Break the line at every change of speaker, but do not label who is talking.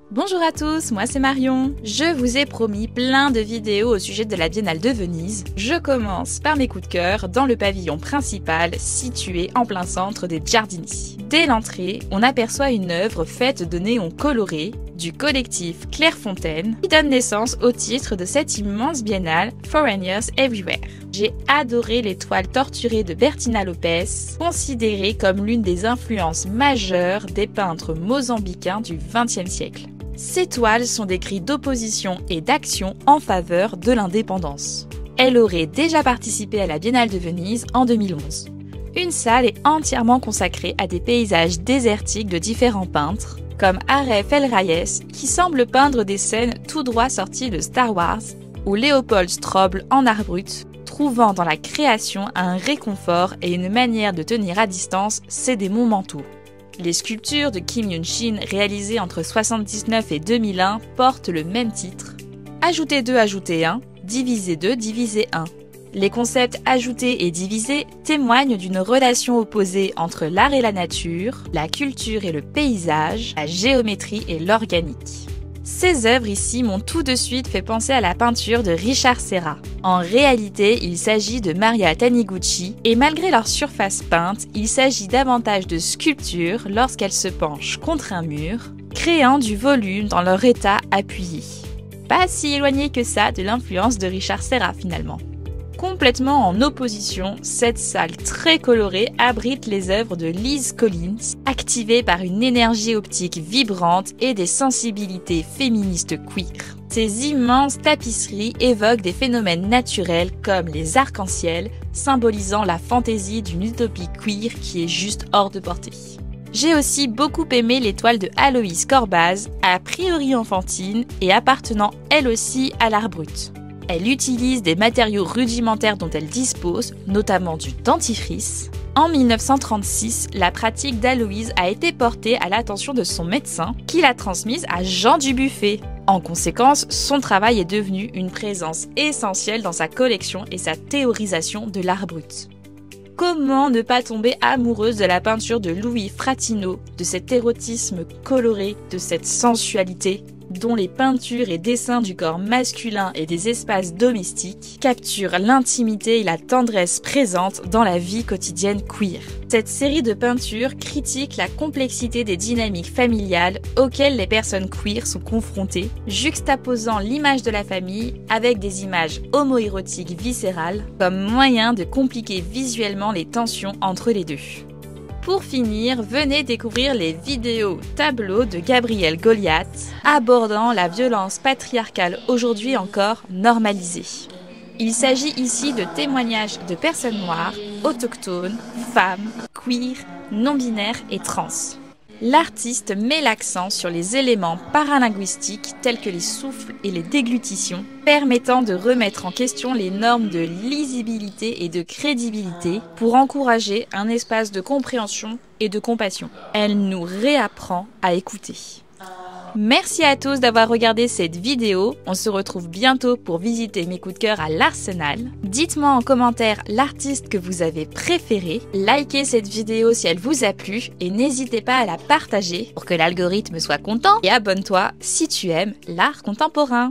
Bonjour à tous, moi c'est Marion. Je vous ai promis plein de vidéos au sujet de la Biennale de Venise. Je commence par mes coups de cœur dans le pavillon principal situé en plein centre des Giardini. Dès l'entrée, on aperçoit une œuvre faite de néons colorés du collectif Clairefontaine qui donne naissance au titre de cette immense biennale Foreigners Everywhere. J'ai adoré les toiles torturées de Bertina Lopes, considérée comme l'une des influences majeures des peintres mozambicains du XXe siècle. Ces toiles sont des cris d'opposition et d'action en faveur de l'indépendance. Elle aurait déjà participé à la Biennale de Venise en 2011. Une salle est entièrement consacrée à des paysages désertiques de différents peintres, comme Aref El Rayes, qui semble peindre des scènes tout droit sorties de Star Wars, ou Léopold Strobl en art brut, trouvant dans la création un réconfort et une manière de tenir à distance ses démons mentaux. Les sculptures de Kim Yun-shin réalisées entre 1979 et 2001 portent le même titre. Ajouter 2, ajouter 1, diviser 2, diviser 1. Les concepts ajoutés et divisés témoignent d'une relation opposée entre l'art et la nature, la culture et le paysage, la géométrie et l'organique. Ces œuvres ici m'ont tout de suite fait penser à la peinture de Richard Serra. En réalité, il s'agit de Maria Taniguchi et malgré leur surface peinte, il s'agit davantage de sculptures lorsqu'elles se penchent contre un mur, créant du volume dans leur état appuyé. Pas si éloigné que ça de l'influence de Richard Serra finalement. Complètement en opposition, cette salle très colorée abrite les œuvres de Liz Collins, activées par une énergie optique vibrante et des sensibilités féministes queer. Ces immenses tapisseries évoquent des phénomènes naturels comme les arcs-en-ciel, symbolisant la fantaisie d'une utopie queer qui est juste hors de portée. J'ai aussi beaucoup aimé les toiles de Aloïse Corbaz, a priori enfantines et appartenant elle aussi à l'art brut. Elle utilise des matériaux rudimentaires dont elle dispose, notamment du dentifrice. En 1936, la pratique d'Aloïse a été portée à l'attention de son médecin, qui l'a transmise à Jean Dubuffet. En conséquence, son travail est devenu une présence essentielle dans sa collection et sa théorisation de l'art brut. Comment ne pas tomber amoureuse de la peinture de Louis Fratino, de cet érotisme coloré, de cette sensualité dont les peintures et dessins du corps masculin et des espaces domestiques capturent l'intimité et la tendresse présentes dans la vie quotidienne queer. Cette série de peintures critique la complexité des dynamiques familiales auxquelles les personnes queer sont confrontées, juxtaposant l'image de la famille avec des images homoérotiques viscérales comme moyen de compliquer visuellement les tensions entre les deux. Pour finir, venez découvrir les vidéos tableaux de Gabriel Goliath abordant la violence patriarcale aujourd'hui encore normalisée. Il s'agit ici de témoignages de personnes noires, autochtones, femmes, queer, non-binaires et trans. L'artiste met l'accent sur les éléments paralinguistiques tels que les souffles et les déglutitions, permettant de remettre en question les normes de lisibilité et de crédibilité pour encourager un espace de compréhension et de compassion. Elle nous réapprend à écouter. Merci à tous d'avoir regardé cette vidéo. On se retrouve bientôt pour visiter mes coups de cœur à l'Arsenal. Dites-moi en commentaire l'artiste que vous avez préféré. Likez cette vidéo si elle vous a plu et n'hésitez pas à la partager pour que l'algorithme soit content. Et abonne-toi si tu aimes l'art contemporain.